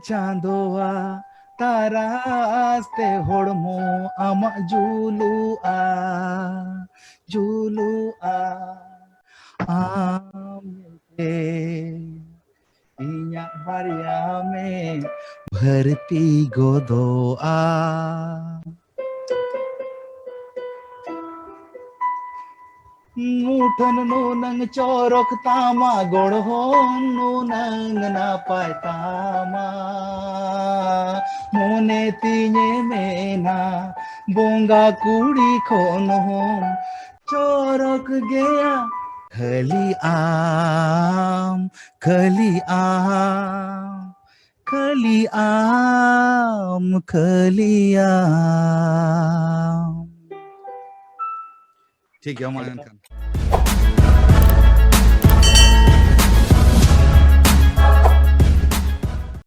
चांदोआ तारास्ते होड़मो आमा जुलुआ जुलुआ आमे इन्या बारिया में भरती गोदोआ मुठन नूनंग चोरक तामा गोड़होन नूनंग ना पाय तामा मोने तीने मेना बोंगा कुड़ी खोन होम चोरक गया खली आम खली आम खली आम खली आम ठीक है हुमायूं खान